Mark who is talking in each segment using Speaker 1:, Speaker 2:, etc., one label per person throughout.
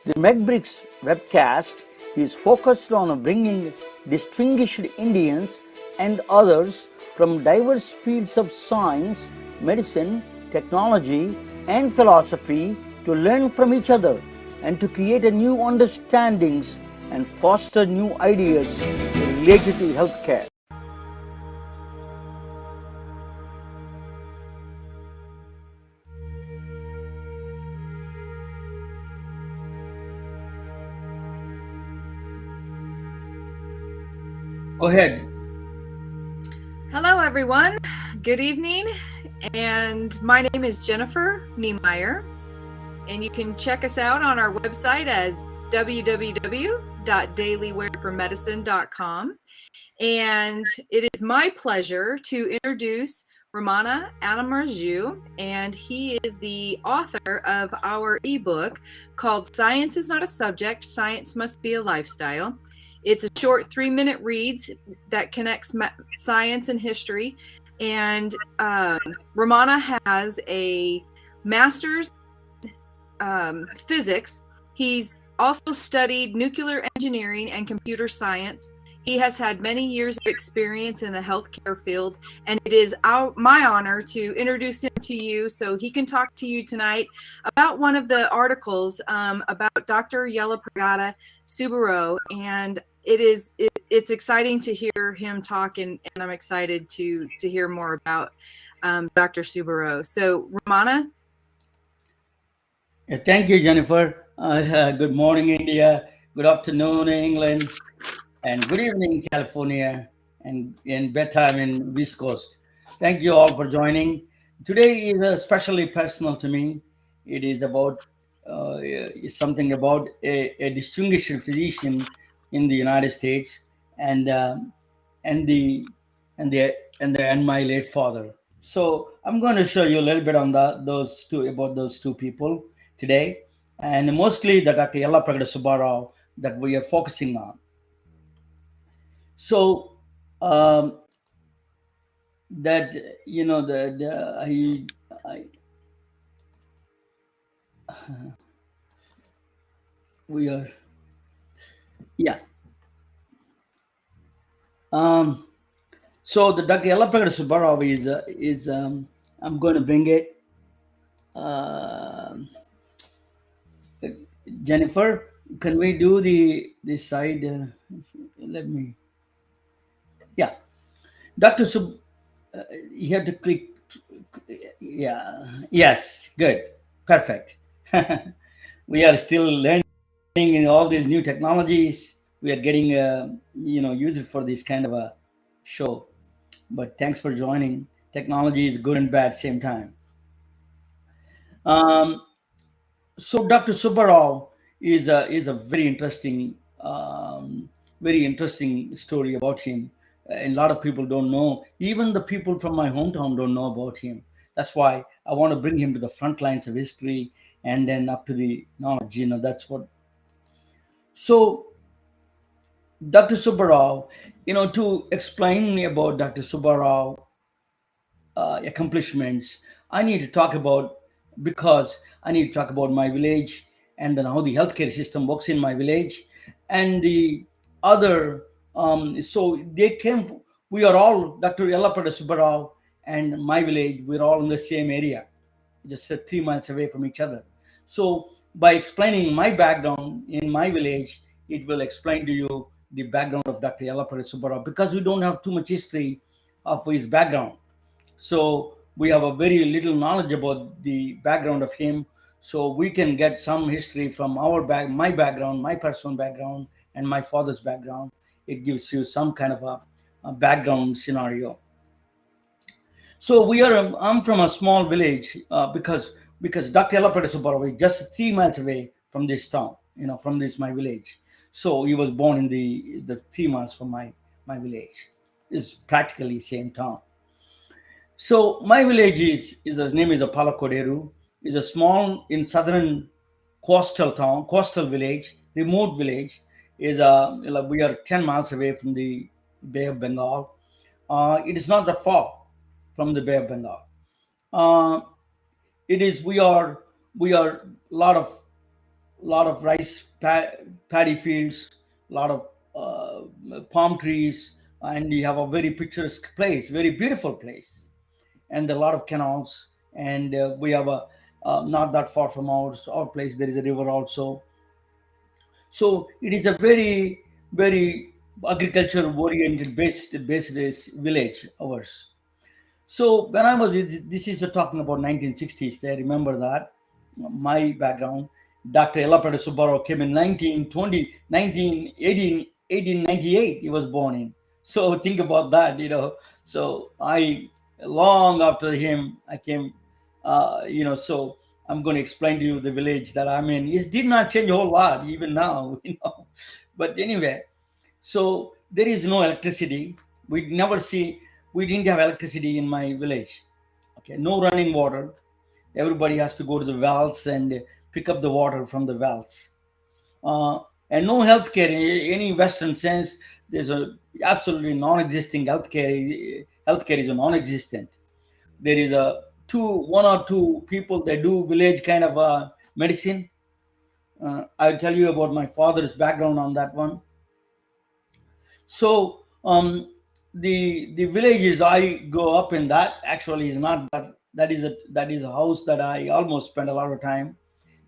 Speaker 1: The MedBricks webcast is focused on bringing distinguished Indians and others from diverse fields of science, medicine, technology, and philosophy to learn from each other and to create a new understandings and foster new ideas related to healthcare. Go ahead.
Speaker 2: Hello, everyone. Good evening. And my name is Jennifer Niemeyer. And you can check us out on our website as www.dailywordformedicine.com. And it is my pleasure to introduce Ramana Anamarju, and he is the author of our ebook called Science is Not a Subject, Science Must Be a Lifestyle. It's a short 3-minute reads that connects science and history. And Ramana has a master's physics. He's also studied nuclear engineering and computer science. He has had many years of experience in the healthcare field, and it is my honor to introduce him to you so he can talk to you tonight about one of the articles about Dr. Yellapragada Subbarao. And it's exciting to hear him talk, and I'm excited to hear more about Dr. Subbarao. So, Ramana.
Speaker 1: Thank you, Jennifer. Good morning, India. Good afternoon, England. And good evening, California, and in bedtime in West Coast. Thank you all for joining. Today is especially personal to me. It is about something about a distinguished physician in the United States, and and the and the and my late father. So I'm going to show you a little bit on those two people today, and mostly the Dr. Yellapragada Subbarao that we are focusing on. So um, that I we are yeah. Um, so the Dr. Yellapragada Subbarao is I'm going to bring it. Um Jennifer, can we do the side? Let me. Yeah, Dr. You have to click. Yeah. Yes. Good. Perfect. We are still learning in all these new technologies. We are getting used for this kind of a show. But thanks for joining. Technology is good and bad same time. Um, so Dr. Subbarao is a very interesting story about him. And a lot of people don't know. Even the people from my hometown don't know about him. That's why I want to bring him to the front lines of history and then up to the knowledge. That's what. So Dr. Subbarao, to explain me about Dr. Subbarao accomplishments, I need to talk about because I need to talk about my village and then how the healthcare system works in my village and the other. So they came. We are all Dr. Yellapragada Subbarao and my village. We're all in the same area, just 3 miles away from each other. So by explaining my background in my village, it will explain to you the background of Dr. Yellapragada Subbarao because we don't have too much history of his background. So we have a very little knowledge about the background of him. So we can get some history from my background, my personal background, and my father's background. It gives you some kind of a background scenario. So I'm from a small village because Dr. Yellapragada Subbarao is just 3 miles away from this town, from this my village. So he was born in the 3 miles from my village. It's practically same town. So my village is his name is Apalakoderu. It's a small in southern coastal village, remote village. We are 10 miles away from the Bay of Bengal. It is not that far from the Bay of Bengal. Uh, it is we are a lot of lot of paddy fields, a lot of palm trees, and you have a very picturesque place, very beautiful place, and a lot of canals. And we have a not that far from our place, there is a river also. So it is a very, very agriculture oriented based village ours. So when I was, this is talking about 1960s. I remember that my background. Dr. Ellapata Subbarao came in 1920, 1918, 1898. He was born in. So think about that, So I, long after him, I came, So I'm going to explain to you the village that I'm in. It did not change a whole lot, even now, But anyway, so there is no electricity. We didn't have electricity in my village. Okay, no running water. Everybody has to go to the wells and pick up the water from the wells. Uh, and no healthcare in any Western sense. There's a absolutely non-existing healthcare. Healthcare is a non-existent. There is a one or two people that do village kind of medicine. I'll tell you about my father's background on that one. So the villages I grew up in, that actually is not that. That is a house that I almost spent a lot of time.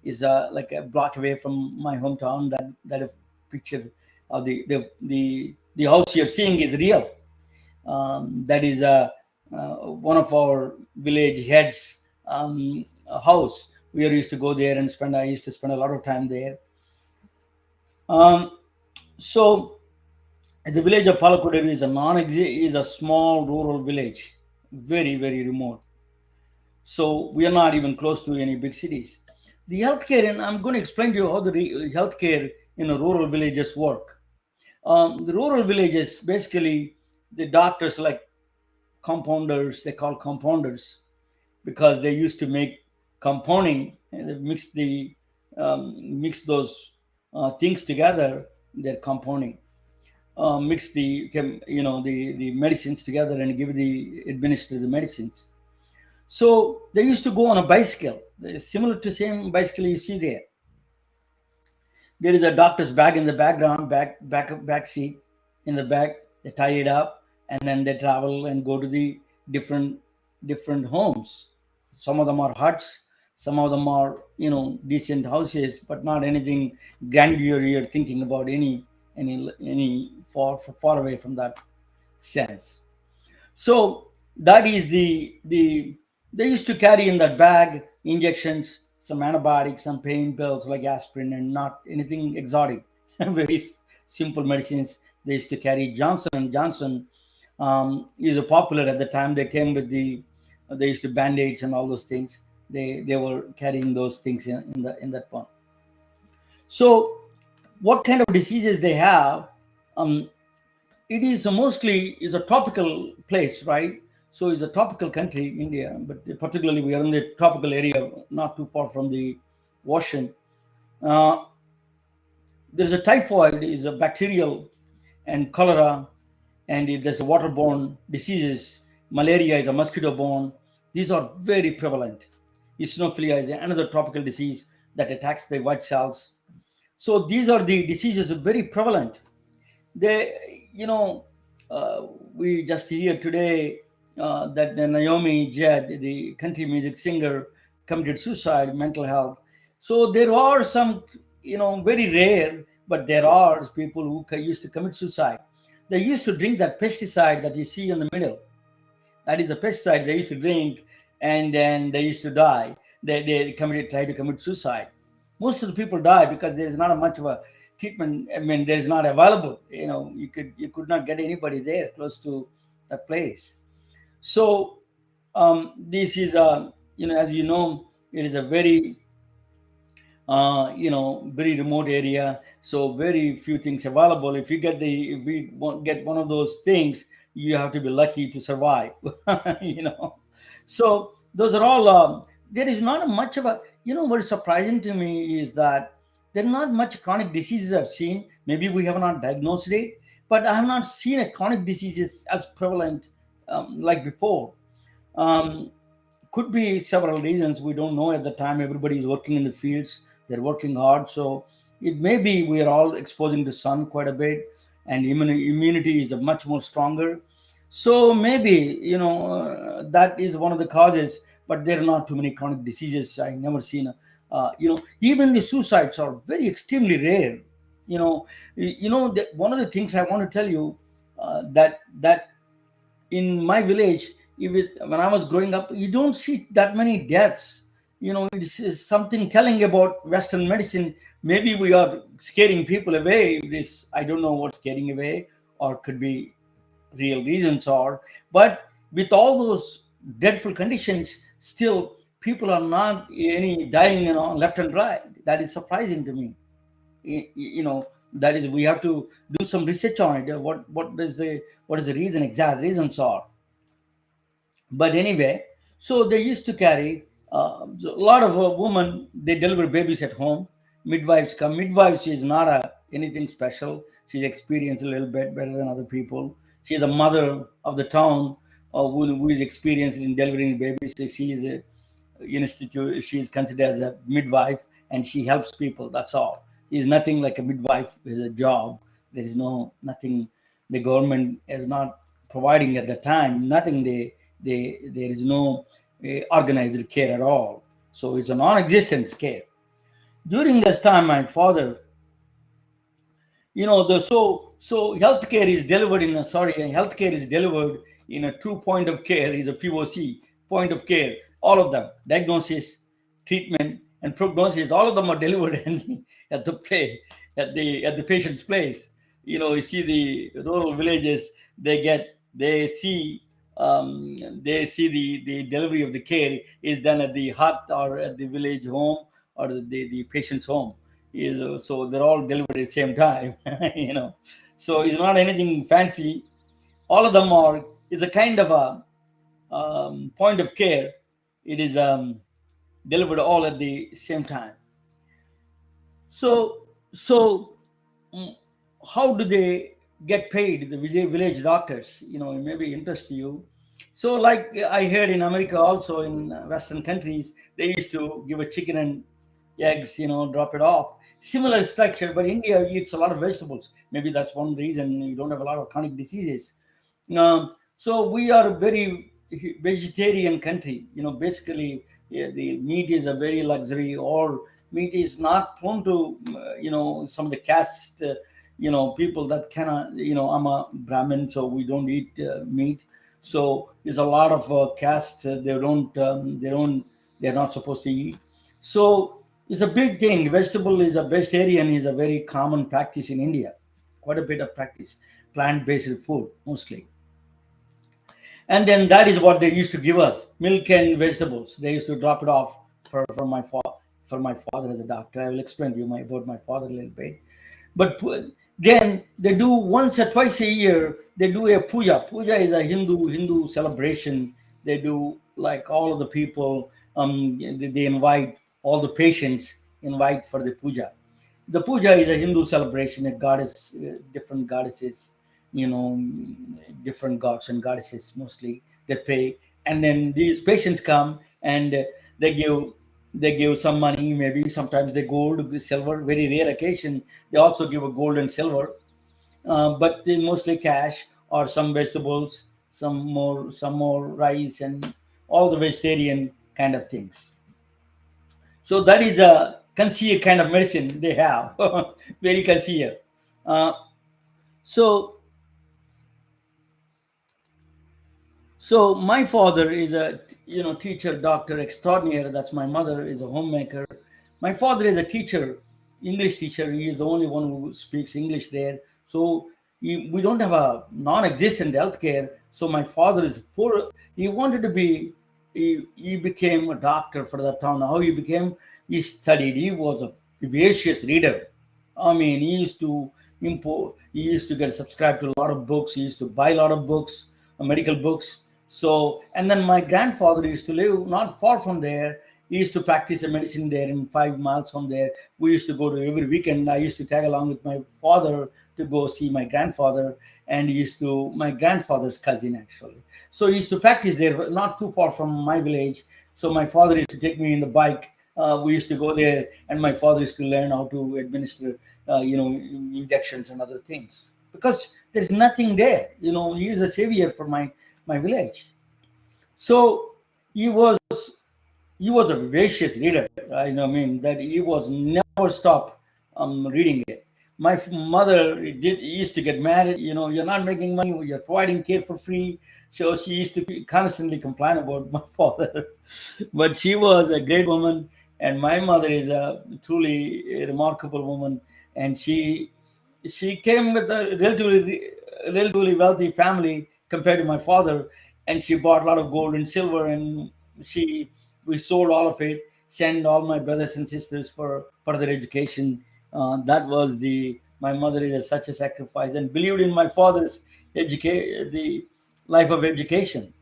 Speaker 1: Is like a block away from my hometown. That picture of the house you're seeing is real. That is one of our village heads house. We used to go there and spend. I used to spend a lot of time there. Um, so the village of Palakuderu is a small rural village, very, very remote. So we are not even close to any big cities. The healthcare, and I'm going to explain to you how the healthcare in a rural villages work. The rural villages, basically, the doctors like compounders. They call compounders because they used to make compounding and they mix those things together. They're compounding. Mix the medicines together and administer the medicines. So they used to go on a bicycle. Similar to same bicycle you see there. There is a doctor's bag in the background, back seat in the back. They tie it up and then they travel and go to the different homes. Some of them are huts, some of them are decent houses, but not anything grandeur you're thinking about any far away from that sense. So that is the they used to carry in that bag injections, some antibiotics, some pain pills like aspirin, and not anything exotic. Very simple medicines. They used to carry. Johnson and Johnson is a popular at the time. They came with they used to band-aids and all those things. They were carrying those things in that one. So what kind of diseases they have? Um, it is mostly is a tropical place, right? So it's a tropical country, India, but particularly we are in the tropical area, not too far from the ocean. Uh, there's a typhoid, is a bacterial, and cholera, and there's a waterborne diseases. Malaria is a mosquito-borne. These are very prevalent. Eosinophilia is another tropical disease that attacks the white cells. So these are the diseases are very prevalent. They, we just hear today that Naomi Judd, the country music singer, committed suicide, mental health. So there are some, very rare, but there are people who used to commit suicide. They used to drink that pesticide that you see in the middle. That is the pesticide they used to drink, and then they used to die. They try to commit suicide. Most of the people die because there's not a much of a treatment. I mean, there's not available. You could not get anybody there close to that place. So this is as it is a very very remote area. So very few things available. If we get one of those things, you have to be lucky to survive. you know. So those are all. There is not a much of a. What is surprising to me is that there are not much chronic diseases I've seen. Maybe we have not diagnosed it, but I have not seen a chronic diseases as prevalent like before. Um, could be several reasons we don't know at the time. Everybody is working in the fields. They're working hard. So it may be we are all exposing the sun quite a bit, and immunity is much more stronger. So maybe, that is one of the causes. But there are not too many chronic diseases. I never seen. Even the suicides are very extremely rare. One of the things I want to tell you, that in my village, when I was growing up, you don't see that many deaths. This is something telling about Western medicine. Maybe we are scaring people away. This, I don't know what's scaring away, or could be real reasons are. But with all those dreadful conditions, still people are not any dying, left and right. That is surprising to me. That is, we have to do some research on it. What is the reason, exact reasons are. But anyway, so they used to carry, a lot of women, they deliver babies at home. Midwives come. Midwives is not anything special. She's experienced a little bit better than other people. She's a mother of the town, who is experienced in delivering babies. So she is a institute. She is considered as a midwife, and she helps people. That's all. Is nothing like a midwife is a job. There is nothing the government is not providing at the time. Nothing there is no organized care at all. So it's a non-existent care. During this time, my father, healthcare is delivered healthcare is delivered in a true point of care, is a POC, point of care. All of them, diagnosis, treatment, and prognosis, all of them are delivered at the play at the patient's place. You see the rural villages, they see the delivery of the care is done at the hut or at the village home or the patient's home. So they're all delivered at the same time. So it's not anything fancy. All of them are is a kind of a point of care. It is delivered all at the same time. So mm, how do they get paid? The village doctors, it may be interest to you. So, like I heard in America, also in Western countries, they used to give a chicken and eggs, drop it off. Similar structure, but India eats a lot of vegetables. Maybe that's one reason you don't have a lot of chronic diseases. So we are a very vegetarian country. Basically, yeah, the meat is a very luxury, or meat is not prone to, some of the caste, people that cannot, I'm a Brahmin, so we don't eat meat. So there's a lot of caste they're not supposed to eat. So it's a big thing. Vegetarian is a very common practice in India. Quite a bit of practice. Plant-based food mostly. And then that is what they used to give us, milk and vegetables. They used to drop it off for my father as a doctor. I will explain to you about my father a little bit. But then they do once or twice a year. They do a puja. Puja is a Hindu celebration. They do, like, all of the people. They invite all the patients. Invite for the puja. The puja is a Hindu celebration. A goddess, different goddesses, you know, different gods and goddesses mostly. They pray, and then these patients come and they give they give some money, maybe sometimes they gold, silver. Very rare occasion they also give a gold and silver, but they mostly cash or some vegetables, some more rice and all the vegetarian kind of things. So that is a concealed kind of medicine they have, very concealed. Uh, so so my father is a teacher, doctor extraordinaire. That's my mother is a homemaker. My father is a teacher, English teacher. He is the only one who speaks English there. So we don't have a non-existent healthcare. So my father is poor. He wanted to be. He became a doctor for that town. How he became? He studied. He was a voracious reader. I mean, he used to import. He used to get subscribed to a lot of books. He used to buy a lot of books, medical books. So, and then my grandfather used to live not far from there. He used to practice a medicine there in 5 miles from there. We used to go to every weekend. I used to tag along with my father to go see my grandfather, and he used to my grandfather's cousin actually. So he used to practice there, not too far from my village. So my father used to take me in the bike We used to go there, and my father used to learn how to administer, injections and other things, because there's nothing there. He is a savior for my village. So he was he was a voracious reader. I mean that he was never stopped reading it. My mother used to get mad at, you're not making money, you're providing care for free. So she used to constantly complain about my father. But she was a great woman, and my mother is a truly remarkable woman. And she came with a relatively wealthy family compared to my father, and she bought a lot of gold and silver, and she we sold all of it, sent all my brothers and sisters for further education. That was my mother is such a sacrifice and believed in my father's the life of education.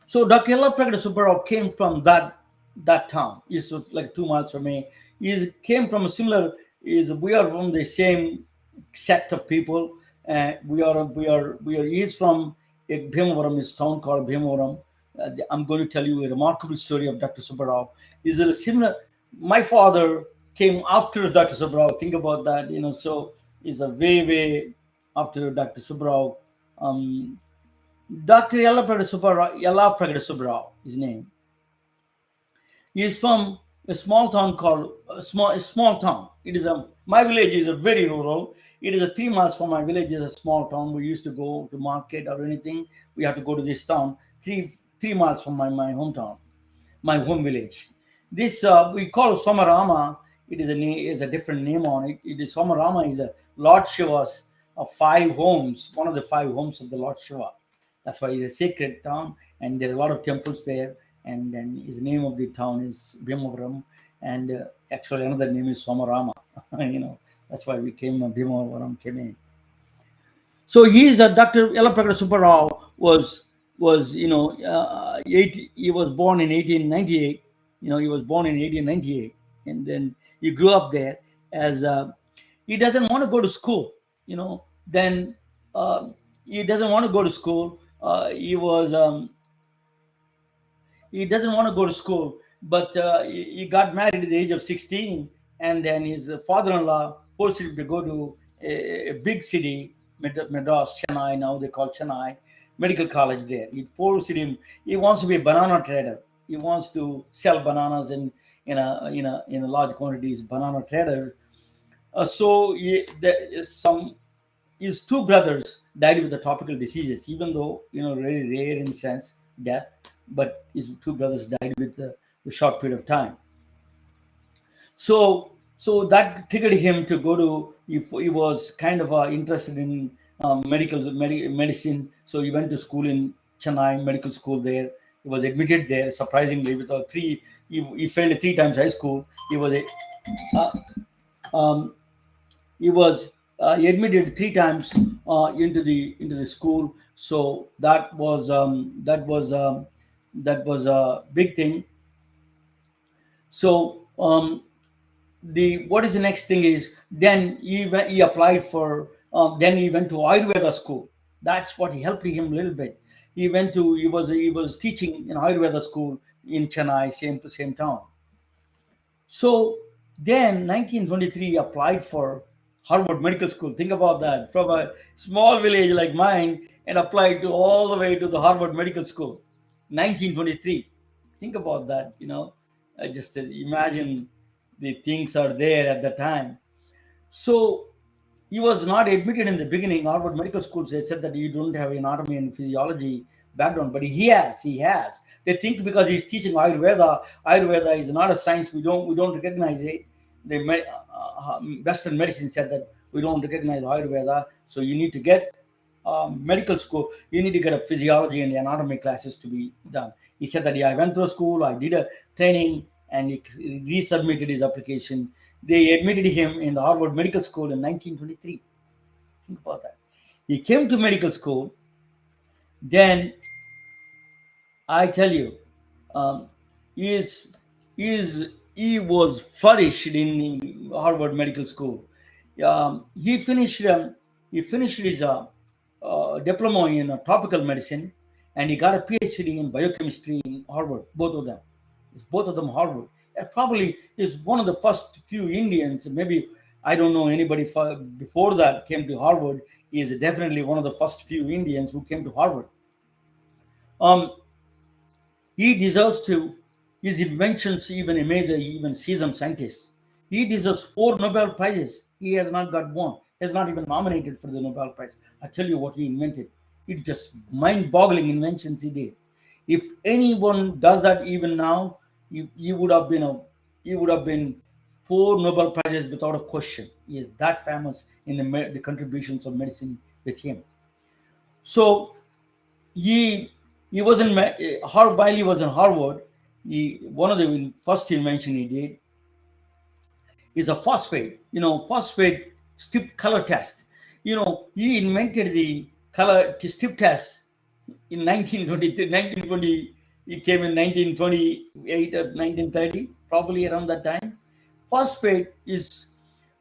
Speaker 1: So Dr. Yellaprakata Subbarao came from that town. He's like 2 miles from me. He came from a similar. Is We are from the same sect of people. We are. He's from a Bhimavaram, his town called Bhimavaram. I'm going to tell you a remarkable story of Dr. Subbarao. Is a similar? My father came after Dr. Subbarao. Think about that. So is a way after Dr. Subbarao. Um, Dr. Yellaprakata Subbarao, his name. He is from a small town called a small town. It is a My village is a very rural. It is a 3 miles from my village is a small town. We used to go to market or anything. We have to go to this town 3 miles from my hometown, my home village. This we call Somarama. It is a different name on it. It is Somarama is a Lord Shiva's five homes, one of the five homes of the Lord Shiva. That's why it's a sacred town, and there are a lot of temples there. And then his name of the town is Bhimavaram, and actually another name is Somarama. That's why we came. Bhimavaram came in. So he's a Dr. Yellaprakata Subbarao was he was born in 1898. He was born in 1898, and then he grew up there as he doesn't want to go to school. Then he doesn't want to go to school. He doesn't want to go to school, but he got married at the age of 16, and then his father-in-law forced him to go to a big city, Madras, Chennai. Now they call Chennai Medical College there. He forced him. He wants to be a banana trader. He wants to sell bananas in a large quantities. Banana trader. So his two brothers died with the tropical diseases, even though very rare in sense death. But his two brothers died with a short period of time. So that triggered him to go to. He was kind of interested in medicine. So he went to school in Chennai medical school there. He was admitted there surprisingly with a three. He failed three times high school. Uh, um, he was he admitted three times into the school. So that was a big thing. So the what is the next thing is then he applied for then he went to Ayurveda school. That's what he helped him a little bit. He was teaching in Ayurveda school in Chennai, same town. So then 1923 he applied for Harvard Medical School. Think about that, from a small village like mine, and applied to all the way to the Harvard Medical School. 1923. Think about that. I just imagine the things are there at the time. So he was not admitted in the beginning. Harvard Medical School, they said that you don't have anatomy and physiology background, but he has. They think because he's teaching Ayurveda is not a science. We don't recognize it. Western medicine said that we don't recognize Ayurveda, so you need to get medical school. You need to get a physiology and anatomy classes to be done. He said that, yeah, I went through school, I did a training, and he resubmitted his application. They admitted him in the Harvard Medical School in 1923. Think about that. He came to medical school. Then I tell you, um, he is he was flourished in Harvard Medical School. He finished his diploma in tropical medicine, and he got a PhD in biochemistry in Harvard. Both of them. It's both of them Harvard. Probably is one of the first few Indians. Maybe I don't know anybody before that came to Harvard. He is definitely one of the first few Indians who came to Harvard. Um, he deserves to. His inventions even amaze even seasoned scientists. He deserves 4 Nobel Prizes. He has not got one. He has not even nominated for the Nobel Prize. I tell you what he invented. It's just mind-boggling inventions he did. If anyone does that even now, you would have been you would have been 4 Nobel Prizes without a question. He is that famous in the contributions of medicine with him. So he he was in while he was in Harvard. One of the first invention he did is a phosphate. Phosphate strip color test. He invented the color strip test in 1920. 1920. He came in 1928 or 1930, probably around that time. Phosphate is,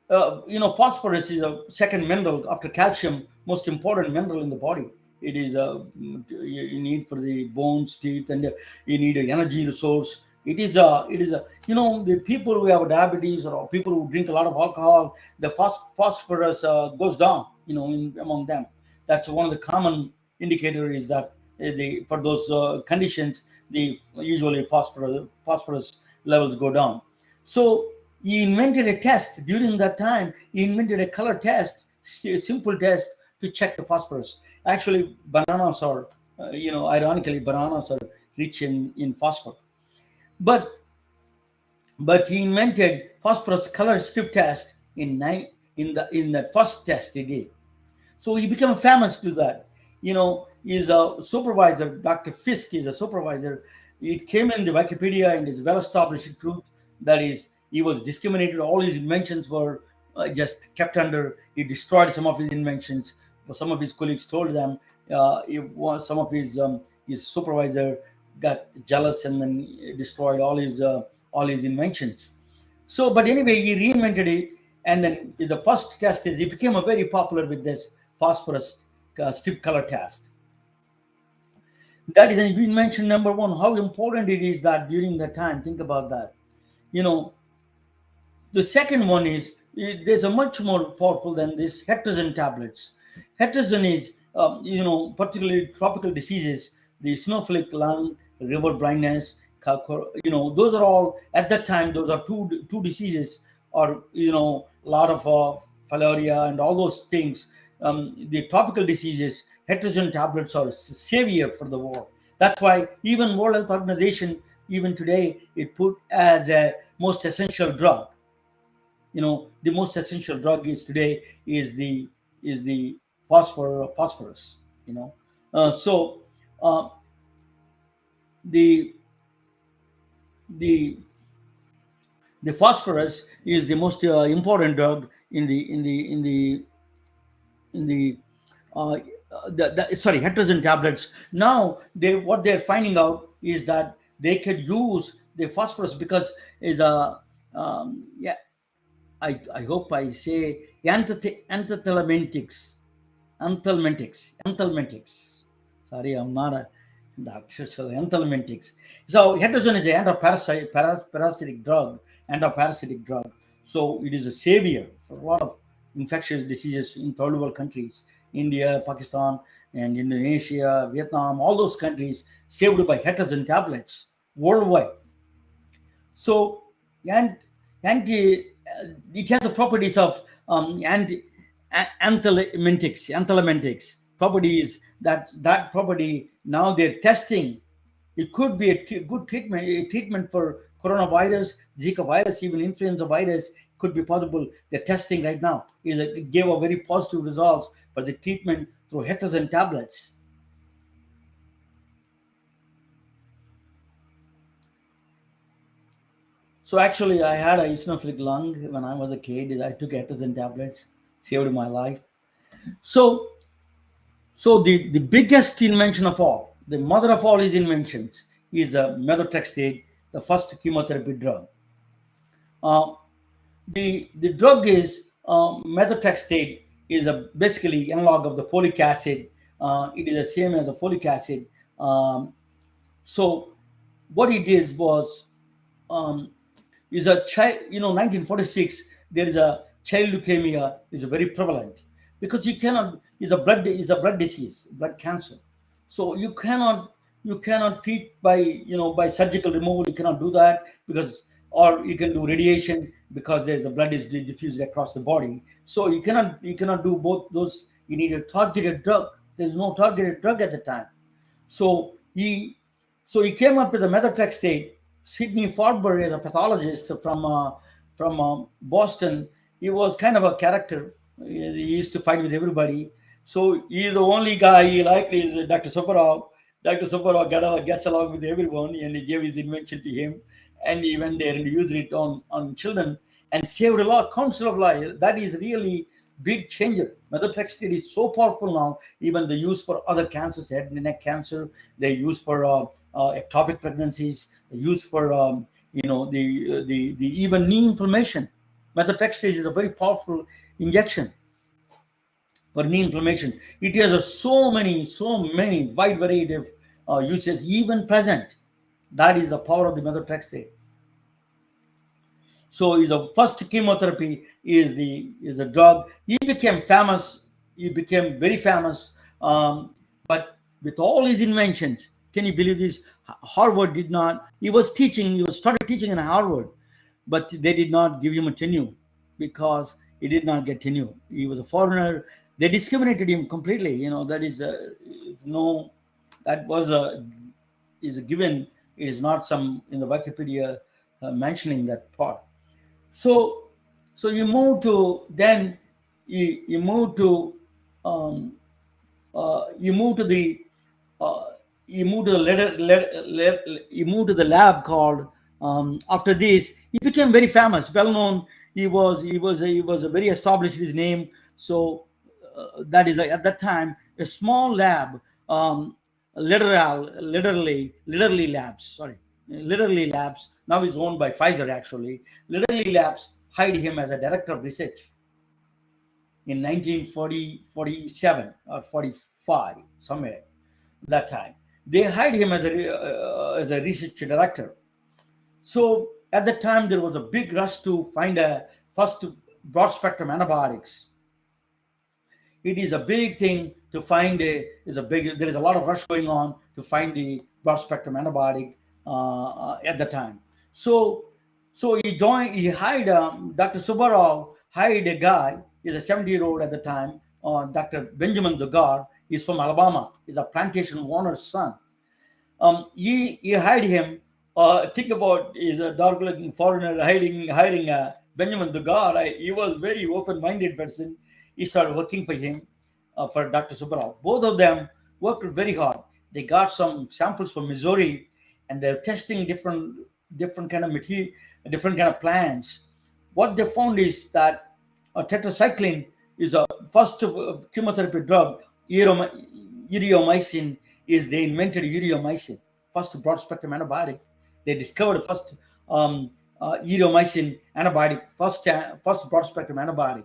Speaker 1: phosphorus is a second mineral after calcium, most important mineral in the body. It is you need for the bones, teeth, and you need an energy resource. It is a the people who have diabetes or people who drink a lot of alcohol, the phosphorus goes down. Among them, that's one of the common indicator is that for those conditions, the usually phosphorus levels go down. So he invented a test during that time. He invented a color test, a simple test to check the phosphorus. Actually, bananas are, ironically, bananas are rich in phosphorus. But he invented phosphorus color strip test in the first test he did. So he became famous to that. He's a supervisor. Dr. Fisk is a supervisor. It came in the Wikipedia and is well established truth that is he was discriminated. All his inventions were just kept under. He destroyed some of his inventions. Some of his colleagues told them some of his supervisor got jealous and then destroyed all his inventions. So, but anyway, he reinvented it, and then the first test is he became a very popular with this phosphorus strip color test. That is an invention number one. How important it is that during that time. Think about that. You know, the second one is there's a much more powerful than this Hetrazine tablets. Hetrazine is particularly tropical diseases, the snowflake lung, river blindness. Those are all at that time. Those are two diseases, or a lot of malaria and all those things. The tropical diseases, Hetrazine tablets are savior for the world. That's why even World Health Organization, even today, it put as a most essential drug. The most essential drug is today is the phosphorus. So the the the phosphorus is the most important drug in the uh, sorry, Hetrazine tablets. Now what they're finding out is that they could use the phosphorus because is a yeah, I hope I say anthelmintics. Sorry, I'm not a doctor. So anthelmintics. So hetrazine is an antiparasitic drug. So it is a savior for a lot of infectious diseases in third world countries, India, Pakistan, and Indonesia, Vietnam, all those countries saved by hetrazine tablets worldwide. So, and it has the properties of anthelmintics properties. That property now they're testing. It could be good treatment for coronavirus, Zika virus, even influenza virus could be possible. They're testing right now. It gave a very positive results for the treatment through hetrazine tablets. So actually, I had a eosinophilic lung when I was a kid. I took hetrazine tablets, saved my life. So, the biggest invention of all, the mother of all his inventions, is methotrexate, the first chemotherapy drug. Uh, the drug is methotrexate is basically analog of the folic acid. It is the same as a folic acid. So what it is was um, is a child. 1946. There is a child leukemia is very prevalent because you cannot is a blood disease, blood cancer. So you cannot treat by by surgical removal. You cannot do that because, or you can do radiation because there's the blood is diffused across the body. So you cannot do both those. You need a targeted drug. There's no targeted drug at the time. So he came up with a methotrexate. Sidney Farber is a pathologist from Boston. He was kind of a character. He used to fight with everybody. So he's the only guy he liked is Dr. Soparov. Dr. Soparov gets along with everyone, and he gave his invention to him. And he went there and used it on children and saved a lot, countless of lives. That is really big changer. Methotrexate is so powerful now. Even the use for other cancers, head and neck cancer, they use for ectopic pregnancies, they use for the even knee inflammation. Methotrexate is a very powerful injection for knee inflammation. It has so many wide variety of uses even present. That is the power of the methotrexate. So the first chemotherapy is a drug. He became famous. He became very famous. But with all his inventions, can you believe this? Harvard did not. He was teaching. He was started teaching in Harvard, but they did not give him a tenure because he did not get tenure. He was a foreigner. They discriminated him completely. That is no. That was a is a given. It is not some in the Wikipedia mentioning that part. So, so you move to then you move to um, you move to the uh, you move to the you move to the lab called after this he became very famous, well known. He was a very established his name. So that is at that time a small lab, literally labs, sorry, literally labs now is owned by Pfizer actually. Literally labs hired him as a director of research in 1947 or 45 somewhere that time. They hired him as a research director. So at the time there was a big rush to find a first broad spectrum antibiotics. It is a big thing to find there is a lot of rush going on to find the broad spectrum antibiotic at the time. So he hired Dr. Subarov hired a guy. He's a 70-year-old at the time, Dr. Benjamin Dugard. He's from Alabama. He's a plantation owner's son. He hired him. Think about he's a dark-looking foreigner hiring Benjamin Dugard. He was very open-minded person. He started working for him, for Dr. Subarov. Both of them worked very hard. They got some samples from Missouri, and they're testing different kind of material, different kind of plants. What they found is that tetracycline is a first chemotherapy drug. Ureomycin is they invented ureomycin, first broad spectrum antibiotic. They discovered first ureomycin antibiotic, first broad spectrum antibiotic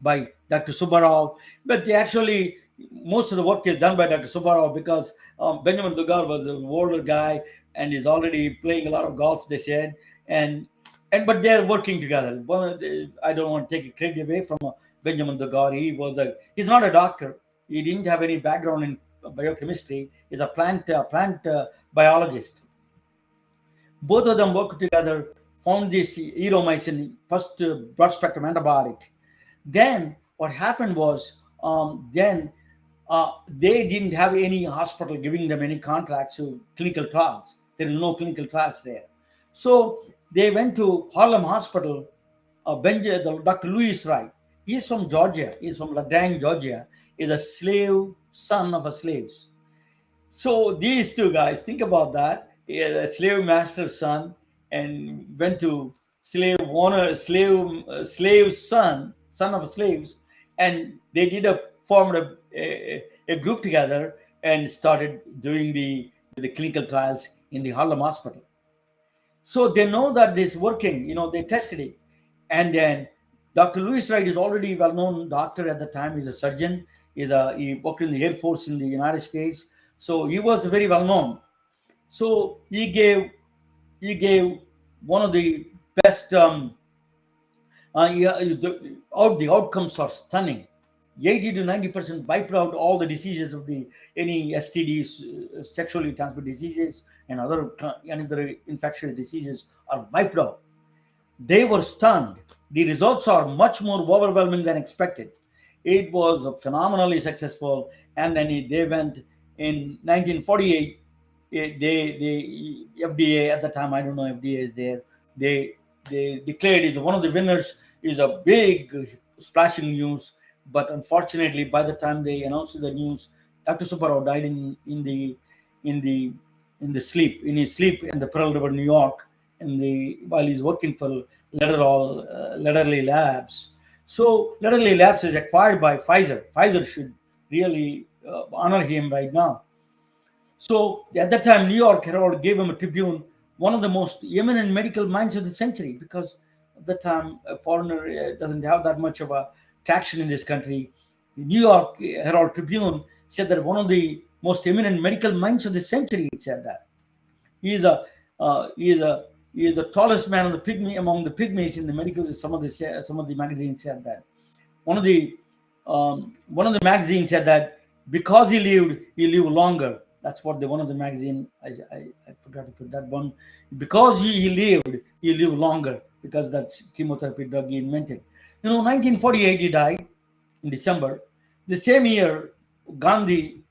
Speaker 1: by Dr. Subarov. But actually, most of the work is done by Dr. Subarov because Benjamin Dugard was an older guy and is already playing a lot of golf. They said, and but they're working together. I don't want to take credit away from Benjamin Dugard. He's not a doctor. He didn't have any background in biochemistry. He's a plant biologist. Both of them worked together, found this erythromycin, first broad spectrum antibiotic. Then what happened was, then they didn't have any hospital giving them any contracts to clinical trials. There is no clinical trials there. So they went to Harlem Hospital. Dr. Louis Wright. He's from Georgia. He's from LaGrange, Georgia. He's a son of a slaves. So these two guys, think about that. He had a slave master's son and went to slave son of slaves, and they formed a group together and started doing the clinical trials in the Harlem Hospital. So they know that this is working. They tested it, and then Dr. Louis Wright is already a well-known doctor at the time. He's a surgeon. He worked in the Air Force in the United States, so he was very well known. So he gave one of the best. Yeah, the outcomes are stunning. 80 to 90% wiped out all the diseases of the any STDs, sexually transmitted diseases, and other infectious diseases are wiped out. They were stunned. The results are much more overwhelming than expected. It was phenomenally successful, and then they went in 1948. The FDA at the time, I don't know, FDA is there. They they declared is one of the winners, is a big splashing news. But unfortunately, by the time they announced the news, Dr. Subbarao died in the in his sleep in the Pearl River, New York, while he's working for Lederle Labs. So Lederle Labs is acquired by Pfizer. Pfizer should really honor him right now. So at that time, New York Herald gave him a Tribune, one of the most eminent medical minds of the century, because at that time a foreigner doesn't have that much of a traction in this country. New York Herald Tribune said that one of the most eminent medical minds of the century. It said that he is a he is a he is the tallest man on the pygmy among the pygmies in the medical. Some of the magazines said that one of the magazines said that because he lived longer. That's what one of the magazine. I forgot to put that one. Because he lived longer because that's chemotherapy drug he invented. 1948 he died in December. The same year, Gandhi,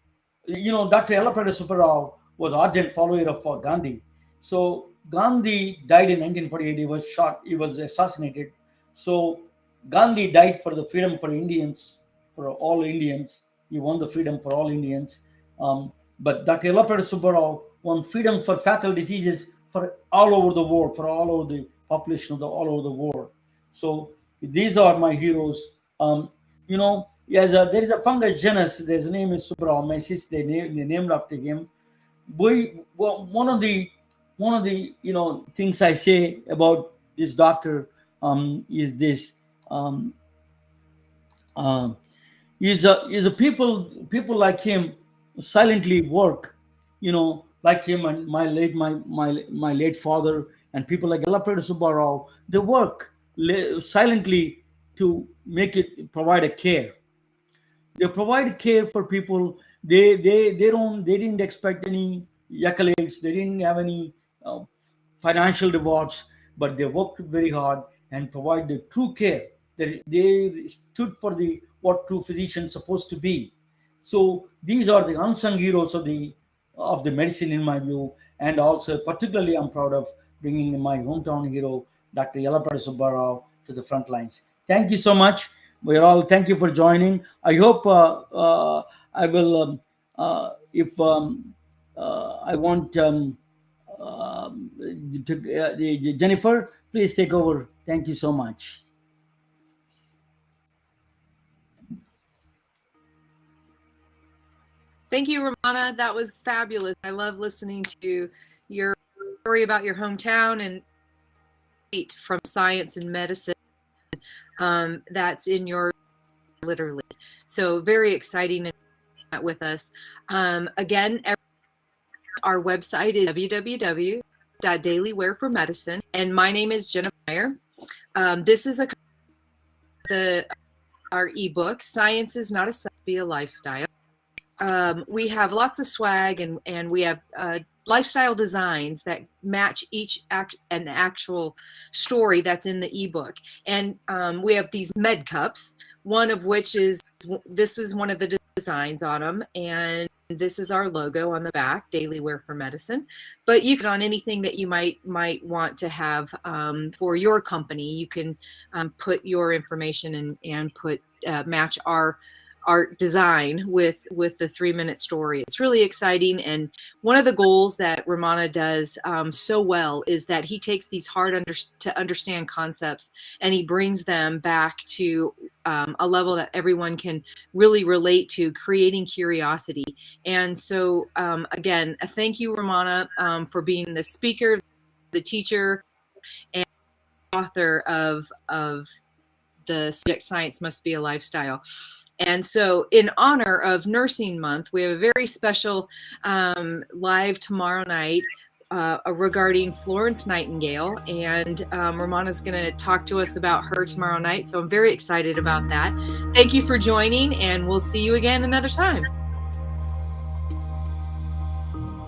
Speaker 1: Dr. Yellappada Subbarao was ardent follower of Gandhi. So Gandhi died in 1948. He was shot. He was assassinated. So Gandhi died for the freedom for Indians, for all Indians. He won the freedom for all Indians. But Dr. Yellappada Subbarao won freedom for fatal diseases for all over the world, for all over the population of all over the world. So these are my heroes. There is a fungus genus. There's a name is Subrahomyces. They named after him. One of the things I say about this doctor is this. Um, is a people like him silently work, like him and my late father and people like Yellappada Subbarao. They work silently to make it provide a care. They provide care for people. They didn't expect any accolades. They didn't have any uh, financial rewards, but they worked very hard and provided true care. They stood for the what true physicians supposed to be. So these are the unsung heroes of the medicine in my view, and also particularly I'm proud of bringing my hometown hero, Dr. Yellappada Subbarao, to the front lines. Thank you so much. We're all thank you for joining. I hope I will if I want Jennifer, please take over. Thank you so much.
Speaker 2: Thank you, Ramana. That was fabulous. I love listening to your story about your hometown and from science and medicine that's in your literally. So very exciting to that with us. Again, our website is www.dailywear4medicine, and my name is Jenna Meyer. This is our ebook, Science is Not a Science, Be a Lifestyle. We have lots of swag and we have lifestyle designs that match an actual story that's in the ebook. And we have these med cups, one of which this is one of the designs on them. And this is our logo on the back, Daily Wear for Medicine. But you can on anything that you might want to have for your company. You can put your information and put match our design with the 3-minute story. It's really exciting. And one of the goals that Ramana does so well is that he takes these hard to understand concepts and he brings them back to a level that everyone can really relate to, creating curiosity. And so again, a thank you, Ramana, for being the speaker, the teacher, and author of the subject Science Must Be a Lifestyle. And so in honor of Nursing Month, we have a very special live tomorrow night regarding Florence Nightingale, and Romana's going to talk to us about her tomorrow night. So I'm very excited about that. Thank you for joining, and we'll see you again another time.